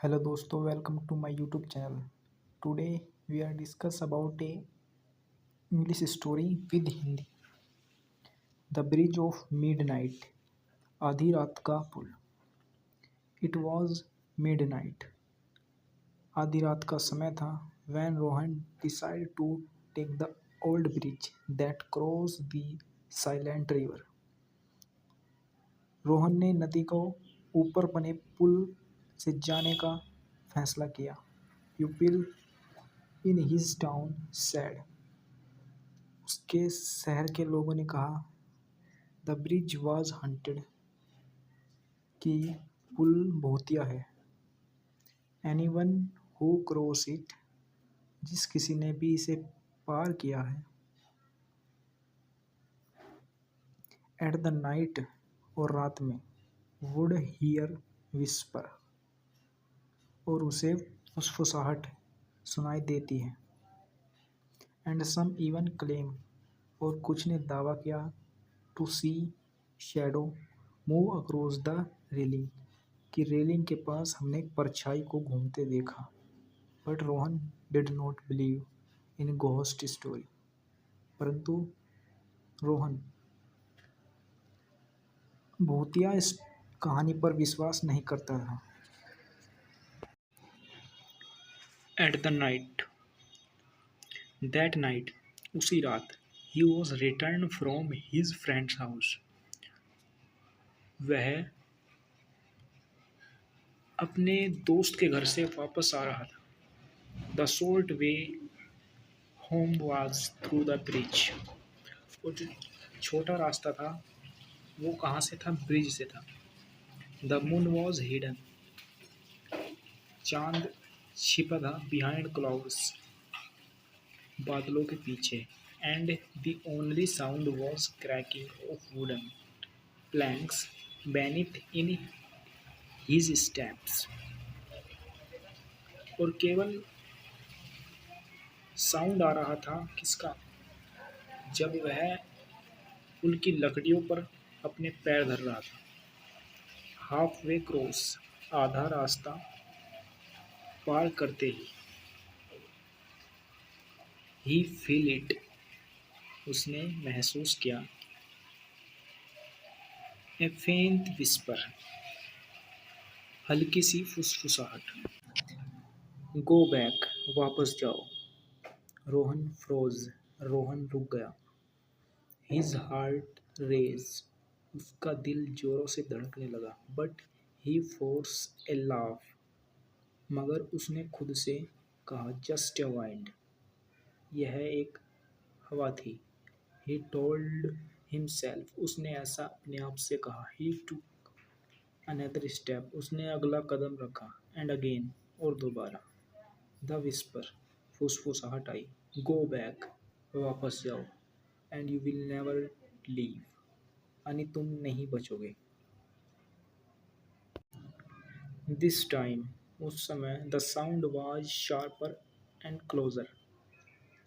Hello दोस्तों, welcome to my YouTube channel. Today we are discuss about a English story with Hindi. The bridge of midnight. आधी रात का पुल। It was midnight. आधी रात का समय था when Rohan decide to take the old bridge that cross the silent river. Rohan ने नदी को ऊपर बने पुल से जाने का फैसला किया। People in his town sad. उसके शहर के लोगों ने कहा द ब्रिज वॉज हंटेड, कि पुल भूतिया है। एनीवन हु क्रॉस इट, जिस किसी ने भी इसे पार किया है। एट द नाइट, और रात में। वुड हियर विस्पर, और उसे फुसफुसाहट सुनाई देती है। एंड सम इवन क्लेम, और कुछ ने दावा किया to see shadow move across the railing, कि रेलिंग के पास हमने एक परछाई को घूमते देखा। But Rohan did not believe in ghost story, परंतु रोहन भूतिया इस कहानी पर विश्वास नहीं करता था। At the night, that night, उसी रात, he was return from his friends house. वह अपने दोस्त के घर से वापस आ रहा था। The short way home was through the bridge. वो जो छोटा रास्ता था वो कहाँ से था? ब्रिज से था। The moon was hidden. चांद छिपा था बिहाइंड क्लाउड्स, बादलों के पीछे। And the only sound was cracking of wooden planks beneath in his steps. और केवल साउंड आ रहा था किसका? जब वह पुल की लकड़ियों पर अपने पैर धर रहा था। हाफ वे क्रॉस, आधा रास्ता पार करते ही फील इट, उसने महसूस किया। ए फेंट विस्पर, हल्की सी फुसफुसाहट। गो बैक, वापस जाओ। रोहन फ्रोज, रोहन रुक गया। हिज हार्ट रेज, उसका दिल जोरों से धड़कने लगा। But he force A laugh, मगर उसने खुद से कहा जस्ट ए वाइंड, यह एक हवा थी। ही टोल्ड हिमसेल्फ, उसने ऐसा अपने आप से कहा। ही टुक अनदर स्टेप, उसने अगला कदम रखा। एंड अगेन, और दोबारा। द विस्पर, फुसफुसाहट आई। गो बैक, वापस जाओ। And you will never leave, यानी तुम नहीं बचोगे। दिस टाइम, उस समय, the sound was sharper and closer,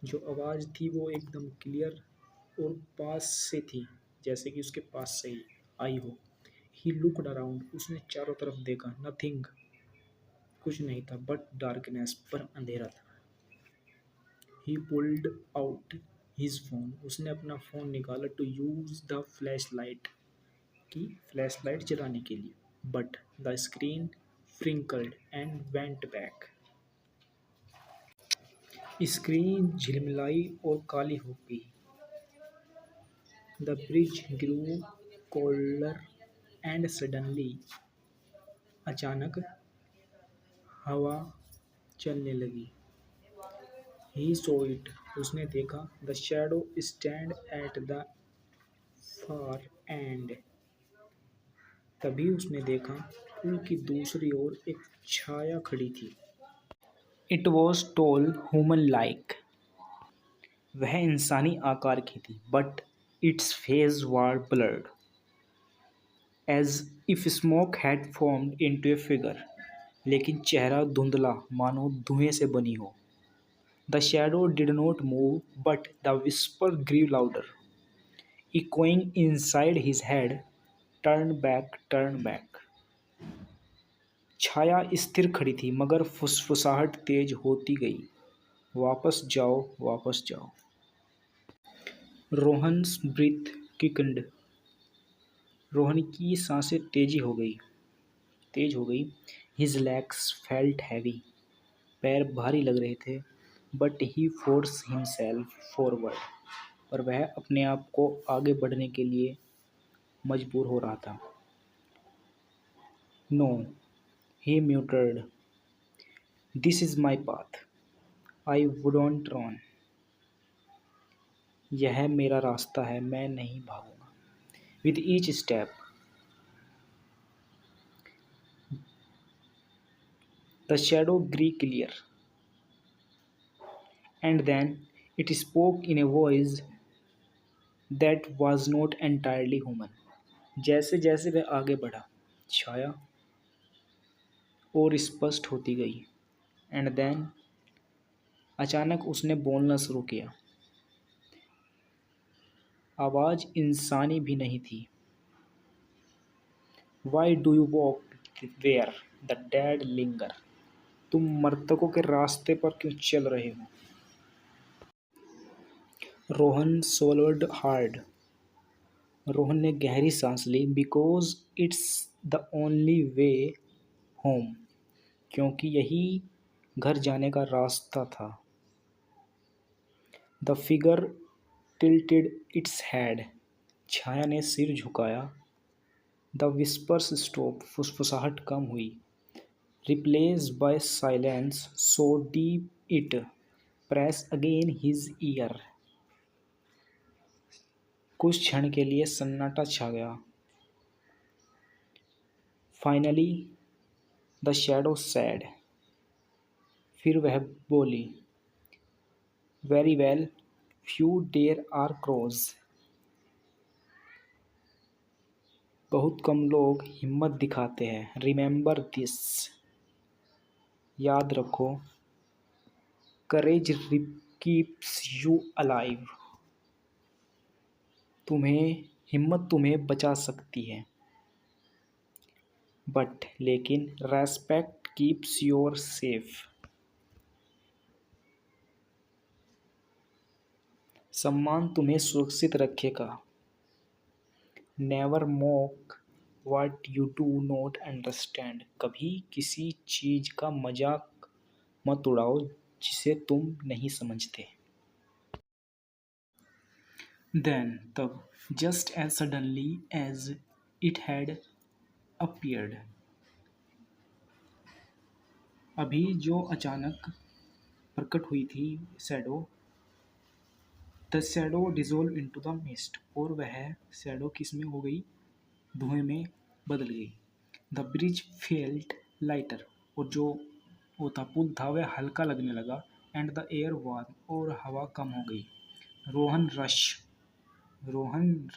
जो आवाज़ थी वो एकदम क्लियर और पास से थी, जैसे कि उसके पास से ही आई हो। ही लुकड अराउंड, उसने चारों तरफ देखा। नथिंग, कुछ नहीं था। बट डार्कनेस, पर अंधेरा था। He pulled out his phone, उसने अपना फ़ोन निकाला। To use the flash light, की फ्लैश लाइट जलाने के लिए। But the screen flickered and went back, screen झिलमिलाई और काली हो गई। The bridge grew colder and suddenly, अचानक हवा चलने लगी। ही सो इट, उसने देखा। The shadow stand at the far end, तभी उसने देखा पुल की दूसरी ओर एक छाया खड़ी थी। It was tall human like, वह इंसानी आकार की थी। But its face were blurred, as if smoke had formed into a figure, लेकिन चेहरा धुंधला, मानो धुएं से बनी हो। The shadow did not move, but the whisper grew louder, echoing inside his head, turn back, turn back. छाया स्थिर खड़ी थी मगर फुसफुसाहट तेज होती गई। वापस जाओ, वापस जाओ। रोहन्स ब्रीथ क्विकन्ड। रोहन की सांसें तेज हो गई। His legs felt heavy. पैर भारी लग रहे थे। But he force himself forward. पर वह अपने आप को आगे बढ़ने के लिए मजबूर हो रहा था। No, he muttered, this is my path, I wouldn't run. यह मेरा रास्ता है, मैं नहीं भागूंगा। With each step the shadow grew clearer, and then it spoke in a voice that was not entirely human. जैसे जैसे वह आगे बढ़ा, छाया और स्पष्ट होती गई। एंड देन अचानक उसने बोलना शुरू किया। आवाज़ इंसानी भी नहीं थी। Why do you walk where the dead linger. तुम मृतकों के रास्ते पर क्यों चल रहे हो? Rohan swallowed hard. रोहन ने गहरी सांस ली। Because it's the only way home. क्योंकि यही घर जाने का रास्ता था। The figure tilted its head. छाया ने सिर झुकाया। The whispers stop. फुसफुसाहट कम हुई। Replace by silence so deep it press again his ear. कुछ क्षण के लिए सन्नाटा छा गया। Finally the shadow said. फिर वह बोली, very well, few there are crows. बहुत कम लोग हिम्मत दिखाते हैं। Remember this. याद रखो, करेज कीप्स यू अलाइव। हिम्मत तुम्हें बचा सकती है। बट लेकिन रेस्पेक्ट कीप्स योर सेफ। सम्मान तुम्हें सुरक्षित रखेगा। Never mock what you do not understand. कभी किसी चीज का मजाक मत उड़ाओ जिसे तुम नहीं समझते। देन तब, just as suddenly as it had appeared. अभी जो अचानक प्रकट हुई थी shadow, the shadow dissolve into the mist. और वह शैडो किस में हो गई? धुएं में बदल गई। The bridge felt lighter. और जो वो था पुल था वह हल्का लगने लगा। And the air warm. और हवा कम हो गई। Rohan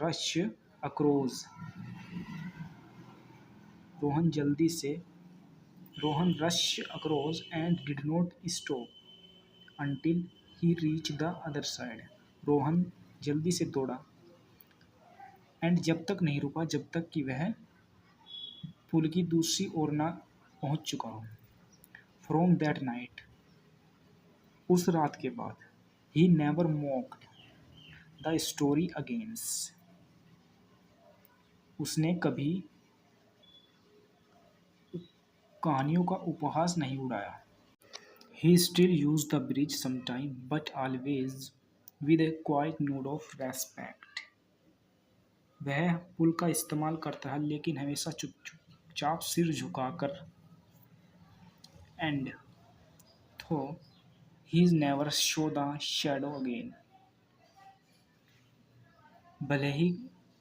rush across. Rohan rush across and did not stop until he reached the other side। Rohan जल्दी से दौड़ा एंड जब तक नहीं रुका जब तक कि वह पुल की दूसरी ओर न पहुंच चुका हो। फ्रॉम दैट नाइट, उस रात के बाद, he never mocked the story against. उसने कभी कहानियों का उपहास नहीं उड़ाया। He still used the bridge sometime, but always with a quiet nod of respect। वह पुल का इस्तेमाल करता है लेकिन हमेशा चुपचाप सिर झुकाकर। And though he never saw the shadow again। भले ही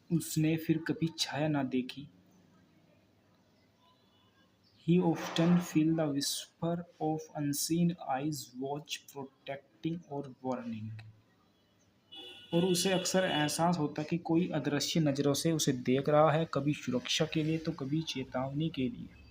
उसने फिर कभी छाया ना देखी। He often felt the whisper of unseen eyes watch protecting or warning। और उसे अक्सर एहसास होता कि कोई अदृश्य नज़रों से उसे देख रहा है, कभी सुरक्षा के लिए तो कभी चेतावनी के लिए।